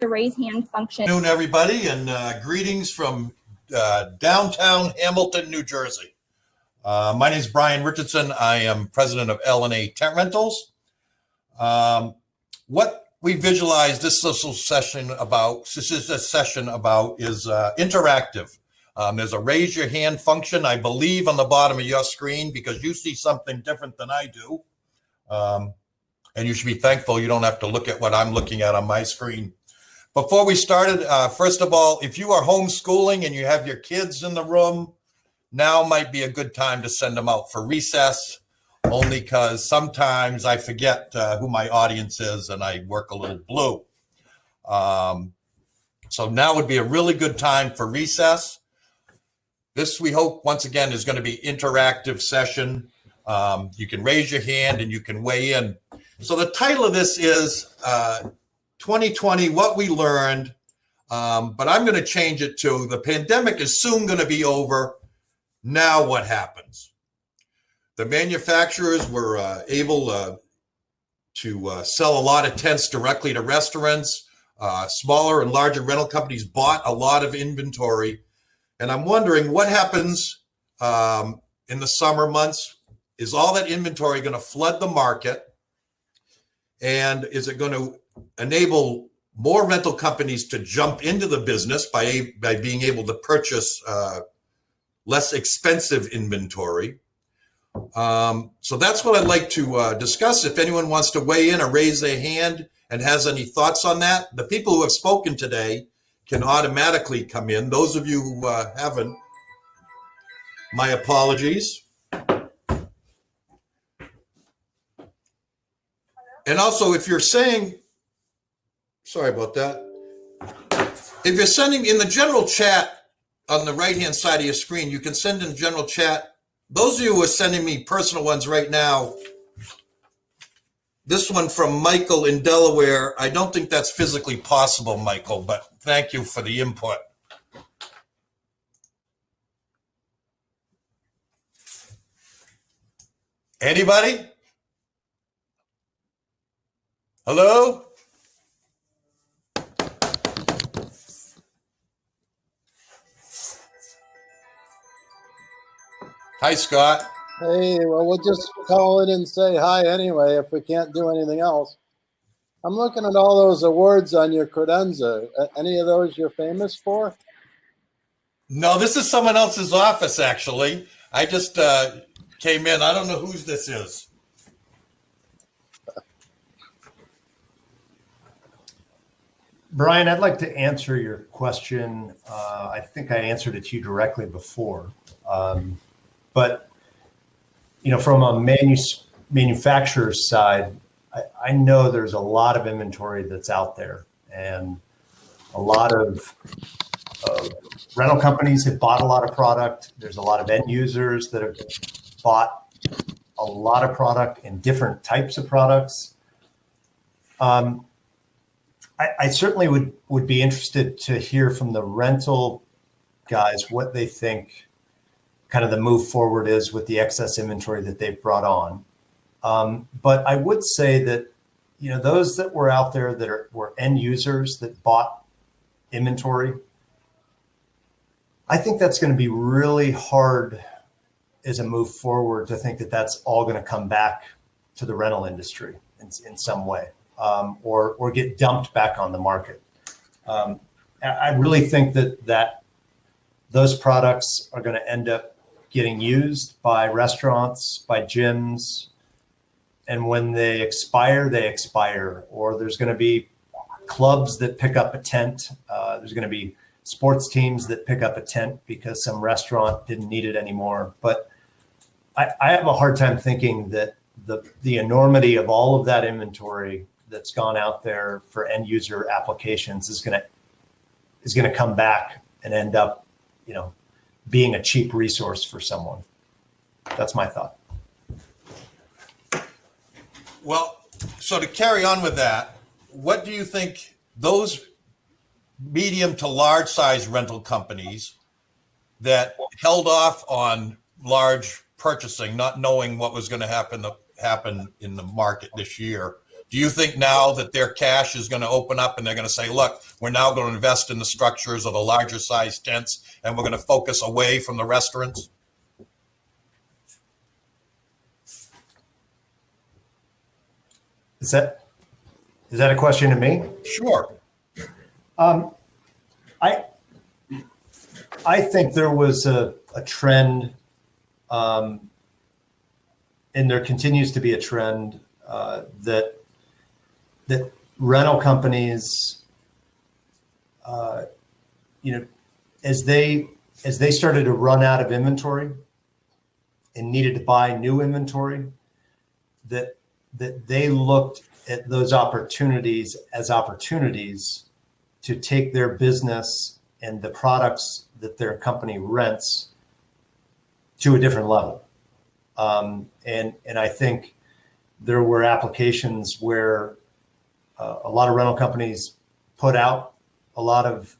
the raise hand function. Good afternoon, everybody, and greetings from downtown Hamilton, New Jersey. My name is Brian Richardson. I am president of L&A Tent Rentals. What we visualize this session about is interactive. There's a raise your hand function, I believe, on the bottom of your screen because you see something different than I do. And you should be thankful you don't have to look at what I'm looking at on my screen. Before we started, first of all, if you are homeschooling and you have your kids in the room, now might be a good time to send them out for recess, only because sometimes I forget who my audience is and I work a little blue. So now would be a really good time for recess. This, we hope, once again, is going to be interactive session. You can raise your hand and you can weigh in. So the title of this is 2020, What We Learned, but I'm going to change it to the pandemic is soon going to be over. Now what happens? The manufacturers were able to sell a lot of tents directly to restaurants. Smaller and larger rental companies bought a lot of inventory. And I'm wondering what happens in the summer months. Is all that inventory going to flood the market? And is it going to enable more rental companies to jump into the business by being able to purchase less expensive inventory? So that's what I'd like to discuss. If anyone wants to weigh in or raise their hand and has any thoughts on that, the people who have spoken today can automatically come in. Those of you who haven't, my apologies. And also, if you're saying, sorry about that. If you're sending in the general chat on the right-hand side of your screen, you can send in general chat. Those of you who are sending me personal ones right now, this one from Michael in Delaware, I don't think that's physically possible, Michael, but thank you for the input. Anybody? Hello? Hi, Scott. Hey, well, we'll just call it and say hi anyway if we can't do anything else. I'm looking at all those awards on your credenza. Any of those you're famous for? No, this is someone else's office, actually. I just came in. I don't know whose this is. Brian, I'd like to answer your question. I think I answered it to you directly before. But, you know, from a manufacturer's side, I know there's a lot of inventory that's out there, and a lot of rental companies have bought a lot of product. There's a lot of end users that have bought a lot of product in different types of products. I certainly would be interested to hear from the rental guys what they think kind of the move forward is with the excess inventory that they've brought on. But I would say that, you know, those that were out there that were end users that bought inventory, I think that's going to be really hard as a move forward to think that that's all going to come back to the rental industry in some way. Or get dumped back on the market. I really think that those products are going to end up getting used by restaurants, by gyms, and when they expire, or there's going to be clubs that pick up a tent. There's going to be sports teams that pick up a tent because some restaurant didn't need it anymore. But I have a hard time thinking that the enormity of all of that inventory that's gone out there for end user applications is going to come back and end up, you know, being a cheap resource for someone. That's my thought. Well, so to carry on with that, what do you think those medium to large size rental companies that held off on large purchasing, not knowing what was going to happen in the market this year, Do you think now that their cash is going to open up and they're going to say, look, we're now going to invest in the structures of the larger size tents and we're going to focus away from the restaurants? Is that a question to me? Sure. I think there was a trend, and there continues to be a trend that rental companies, as they started to run out of inventory and needed to buy new inventory, that they looked at those opportunities as opportunities to take their business and the products that their company rents to a different level. And I think there were applications where a lot of rental companies put out a lot of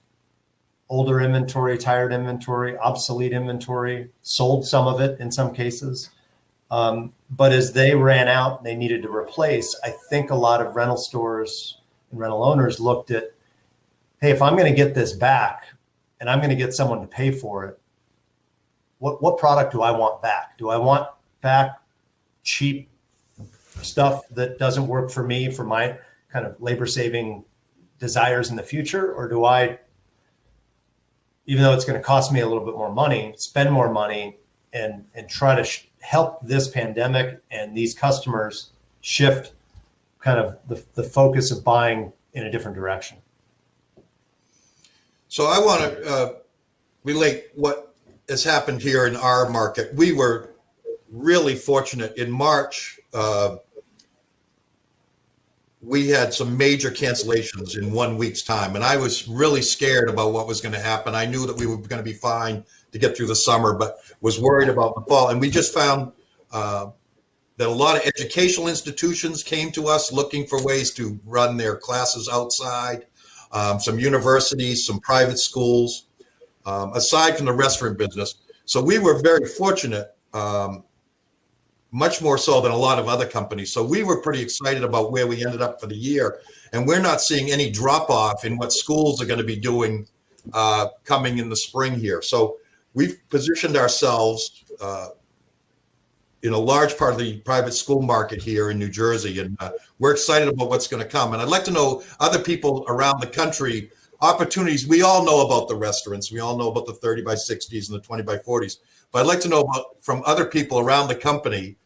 older inventory, tired inventory, obsolete inventory, sold some of it in some cases. But as they ran out and they needed to replace, I think a lot of rental stores and rental owners looked at, hey, if I'm going to get this back and I'm going to get someone to pay for it, what product do I want back? Do I want back cheap stuff that doesn't work for me, for my kind of labor saving desires in the future? Or do I, even though it's going to cost me a little bit more money, spend more money and try to help this pandemic and these customers shift kind of the focus of buying in a different direction? So I want to relate what has happened here in our market. We were really fortunate in March. We had some major cancellations in 1 week's time, and I was really scared about what was going to happen. I knew that we were going to be fine to get through the summer, but was worried about the fall. And we just found that a lot of educational institutions came to us looking for ways to run their classes outside. Some universities, some private schools, aside from the restaurant business. So we were very fortunate, much more so than a lot of other companies. So we were pretty excited about where we ended up for the year. And we're not seeing any drop off in what schools are going to be doing coming in the spring here. So we've positioned ourselves in a large part of the private school market here in New Jersey. And we're excited about what's going to come. And I'd like to know other people around the country, opportunities. We all know about the restaurants. We all know about the 30 by 60s and the 20 by 40s. But I'd like to know about from other people around the country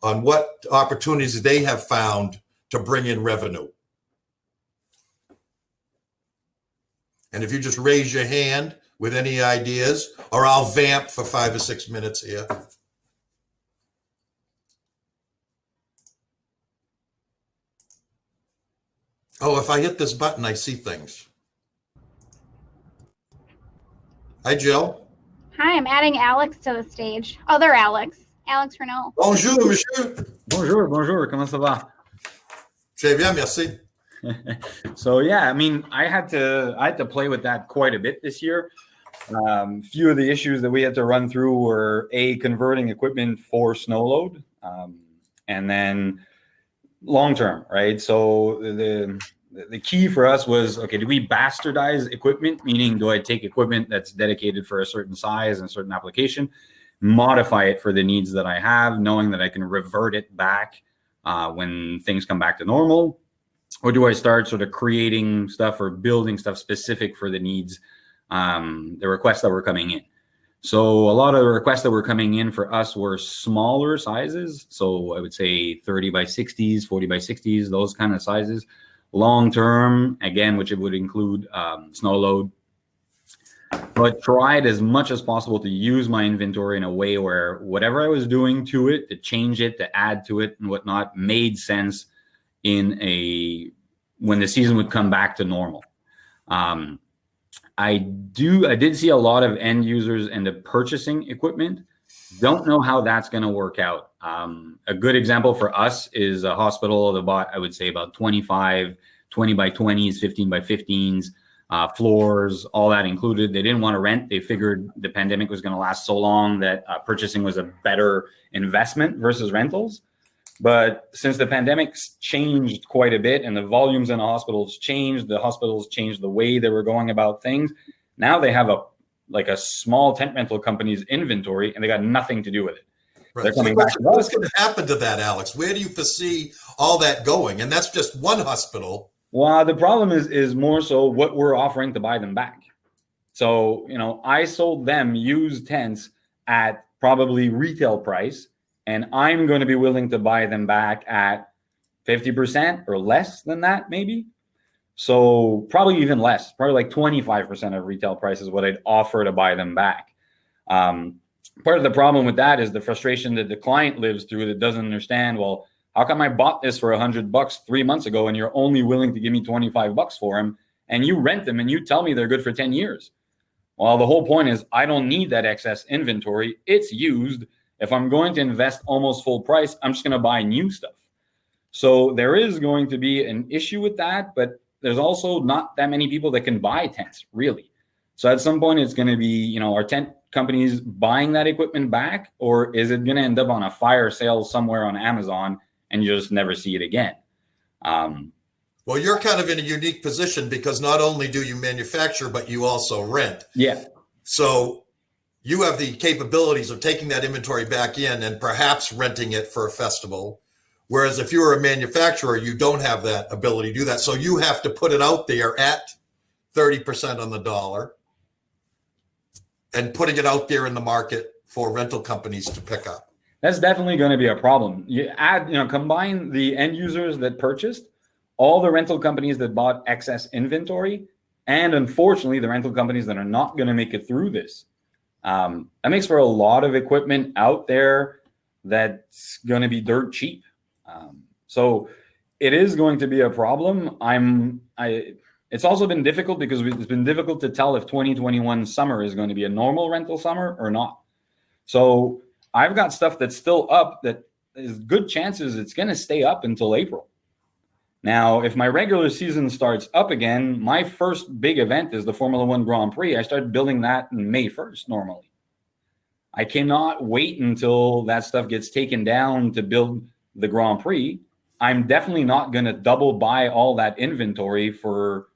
on what opportunities they have found to bring in revenue. And if you just raise your hand with any ideas, or I'll vamp for 5 or 6 minutes here. Oh, if I hit this button, I see things. Hi, Jill. Hi, I'm adding Alex to the stage. Other Alex. Alex Renault. Bonjour, monsieur. Bonjour, bonjour. Comment ça va? Très bien, merci. So yeah, I mean, I had to play with that quite a bit this year. Few of the issues that we had to run through were converting equipment for snow load, and then long term, right? So the key for us was, okay, do we bastardize equipment? Meaning, do I take equipment that's dedicated for a certain size and certain application, modify it for the needs that I have, knowing that I can revert it back when things come back to normal? Or do I start sort of creating stuff or building stuff specific for the needs, the requests that were coming in? So a lot of the requests that were coming in for us were smaller sizes. So I would say 30 by 60s, 40 by 60s, those kind of sizes. Long term, again, which it would include snow load. But tried as much as possible to use my inventory in a way where whatever I was doing to it, to change it, to add to it and whatnot, made sense when the season would come back to normal. I did see a lot of end users end up purchasing equipment. Don't know how that's going to work out. A good example for us is a hospital that bought, I would say, about 25 20 by 20s, 15 by 15s, floors, all that included. They didn't want to rent. They figured the pandemic was going to last so long that purchasing was a better investment versus rentals. But since the pandemic's changed quite a bit and the volumes in the hospitals changed the way they were going about things. Now they have a small tent rental company's inventory and they got nothing to do with it. Right. They're coming What's back. going to happen to that, Alex? Where do you foresee all that going? And that's just one hospital. Well, the problem is more so what we're offering to buy them back. So, I sold them used tents at probably retail price, and I'm going to be willing to buy them back at 50% or less than that, maybe. So probably even less, probably like 25% of retail price is what I'd offer to buy them back. Part of the problem with that is the frustration that the client lives through that doesn't understand, well, how come I bought this for $100 3 months ago and you're only willing to give me $25 for them, and you rent them and you tell me they're good for 10 years? Well, the whole point is I don't need that excess inventory. It's used. If I'm going to invest almost full price, I'm just going to buy new stuff. So there is going to be an issue with that, but there's also not that many people that can buy tents, really. So at some point, it's going to be, are tent companies buying that equipment back, or is it going to end up on a fire sale somewhere on Amazon and you just never see it again? Well, you're kind of in a unique position because not only do you manufacture, but you also rent. Yeah. So you have the capabilities of taking that inventory back in and perhaps renting it for a festival. Whereas if you're a manufacturer, you don't have that ability to do that. So you have to put it out there at 30% on the dollar and putting it out there in the market for rental companies to pick up. That's definitely going to be a problem. You add, combine the end users that purchased, all the rental companies that bought excess inventory, and unfortunately the rental companies that are not going to make it through this. That makes for a lot of equipment out there that's going to be dirt cheap. So it is going to be a problem. It's also been difficult because it's been difficult to tell if 2021 summer is going to be a normal rental summer or not. So I've got stuff that's still up that is good chances it's going to stay up until April. Now, if my regular season starts up again, my first big event is the Formula One Grand Prix. I started building that in May 1st normally. I cannot wait until that stuff gets taken down to build the Grand Prix. I'm definitely not going to double buy all that inventory for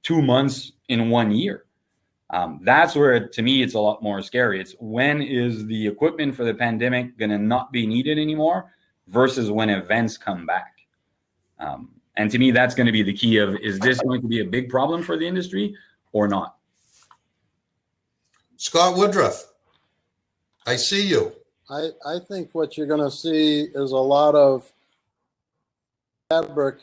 2 months in 1 year. That's where, to me, it's a lot more scary. It's when is the equipment for the pandemic going to not be needed anymore versus when events come back. And to me, that's going to be the key of, is this going to be a big problem for the industry or not? Scott Woodruff, I see you. I think what you're going to see is a lot of fabric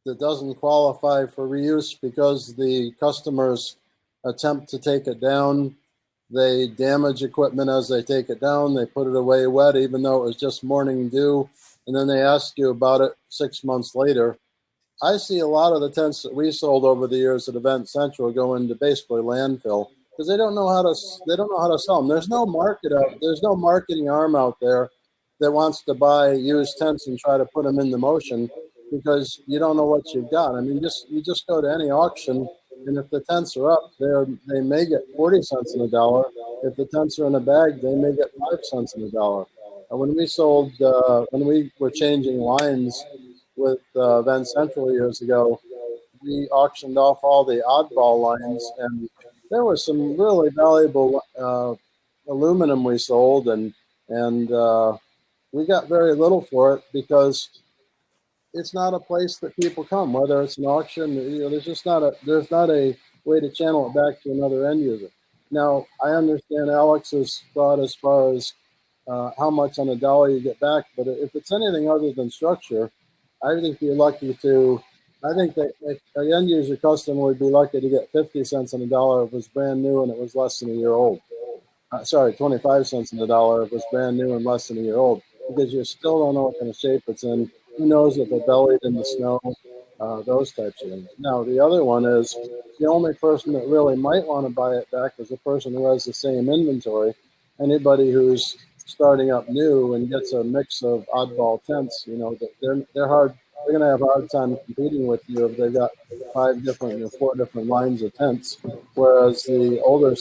that doesn't qualify for reuse because the customers attempt to take it down. They damage equipment as they take it down. They put it away wet, even though it was just morning dew. And then they ask you about it 6 months later. I see a lot of the tents that we sold over the years at Event Central go into basically landfill because they don't know how to sell them. There's no marketing arm out there that wants to buy used tents and try to put them into motion because you don't know what you've got. I mean, you just go to any auction, and if the tents are up, they may get 40 cents on the dollar. If the tents are in a bag, they may get 5 cents on the dollar. When we were changing lines with Event Central years ago, we auctioned off all the oddball lines, and there was some really valuable aluminum we sold, and we got very little for it because it's not a place that people come. Whether it's an auction, there's not a way to channel it back to another end user. Now, I understand Alex's thought as far as how much on a dollar you get back, but if it's anything other than structure, I think you're lucky to. I think that an end user customer would be lucky to get 50 cents on the dollar if it was brand new and it was less than a year old. 25 cents on the dollar if it was brand new and less than a year old, because you still don't know what kind of shape it's in. Who knows if it bellied in the snow, those types of things. Now, the other one is the only person that really might want to buy it back is the person who has the same inventory. Anybody who's starting up new and gets a mix of oddball tents, they're hard. They're going to have a hard time competing with you if they've got 4 different lines of tents. Whereas the older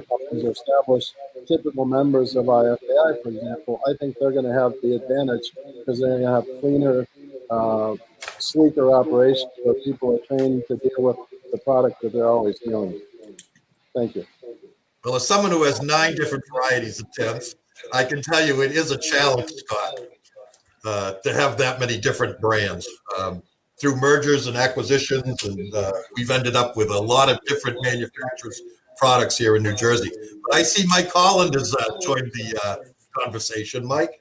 companies are established, typical members of IFAI, for example, I think they're going to have the advantage because they're going to have cleaner, sleeker operations where people are trained to deal with the product that they're always dealing with. Thank you. Well, as someone who has 9 different varieties of tents, I can tell you it is a challenge, Scott, to have that many different brands. Through mergers and acquisitions, and we've ended up with a lot of different manufacturers' products here in New Jersey. But I see Mike Holland has joined the conversation. Mike?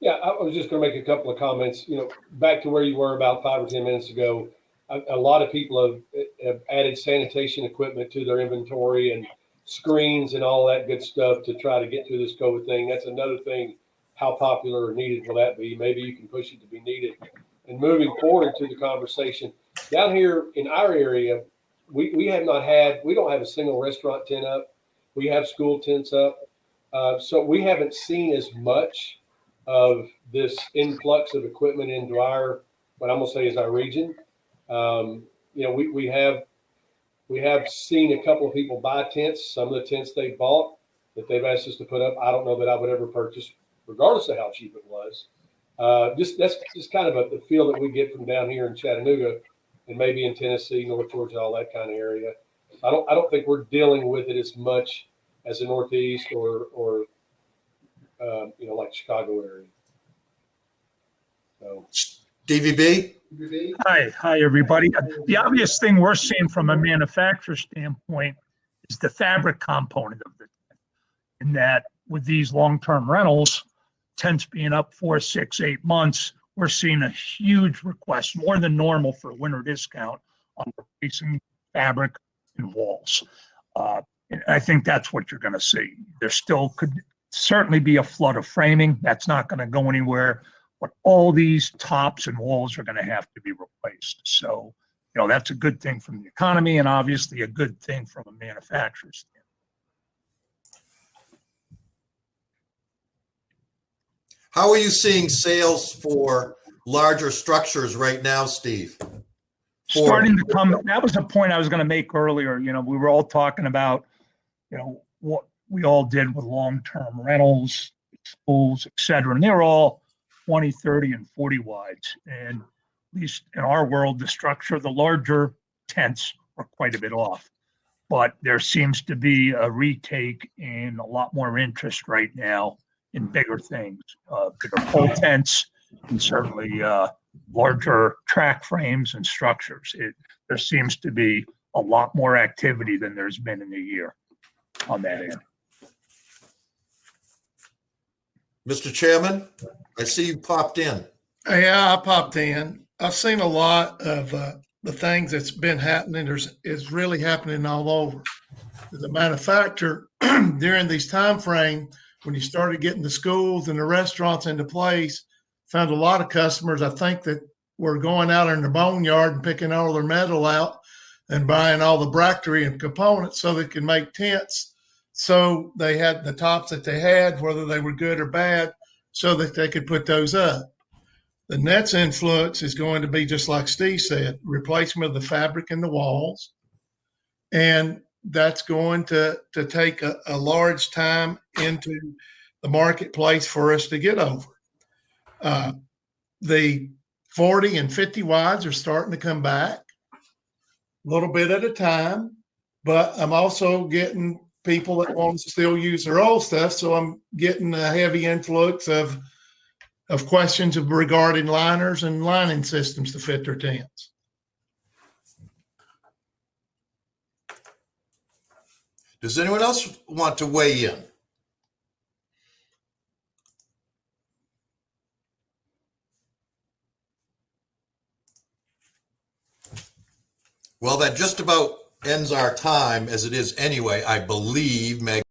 Yeah, I was just going to make a couple of comments. Back to where you were about 5 or 10 minutes ago, a lot of people have added sanitation equipment to their inventory and screens and all that good stuff to try to get through this COVID thing. That's another thing. How popular or needed will that be? Maybe you can push it to be needed. And moving forward to the conversation, down here in our area, we don't have a single restaurant tent up. We have school tents up. So we haven't seen as much of this influx of equipment into our, what I'm gonna say is our region. We have seen a couple of people buy tents. Some of the tents they bought that they've asked us to put up, I don't know that I would ever purchase, regardless of how cheap it was. That's just kind of the feel that we get from down here in Chattanooga and maybe in Tennessee, North Georgia, all that kind of area. I don't think we're dealing with it as much as the Northeast or like Chicago area. So, DVB? Hi, everybody. The obvious thing we're seeing from a manufacturer standpoint is the fabric component of it. In that, with these long-term rentals, tents being up 4, 6, 8 months, we're seeing a huge request, more than normal for a winter discount on replacing fabric and walls. And I think that's what you're going to see. There still could certainly be a flood of framing. That's not going to go anywhere. But all these tops and walls are going to have to be replaced. So, that's a good thing from the economy and obviously a good thing from a manufacturer's standpoint. How are you seeing sales for larger structures right now, Steve? Starting to come, that was a point I was going to make earlier. We were all talking about, what we all did with long-term rentals, schools, et cetera. And they were all 20, 30, and 40 wides. And at least in our world, the structure, the larger tents are quite a bit off. But there seems to be a retake and a lot more interest right now in bigger things, bigger pole tents, and certainly larger track frames and structures. There seems to be a lot more activity than there's been in a year on that end. Mr. Chairman, I see you popped in. Yeah, I popped in. I've seen a lot of the things that's been happening. Is really happening all over. The manufacturer during these time frame, when you started getting the schools and the restaurants into place, found a lot of customers, I think, that were going out in the boneyard and picking all their metal out and buying all the bractery and components so they could make tents. So they had the tops that they had, whether they were good or bad, so that they could put those up. The next influence is going to be, just like Steve said, replacement of the fabric in the walls. And that's going to take a large time into the marketplace for us to get over. The 40 and 50 wides are starting to come back a little bit at a time, but I'm also getting people that want to still use their old stuff. So I'm getting a heavy influx of questions regarding liners and lining systems to fit their tents. Does anyone else want to weigh in? Well, that just about ends our time, as it is anyway, I believe, Meg.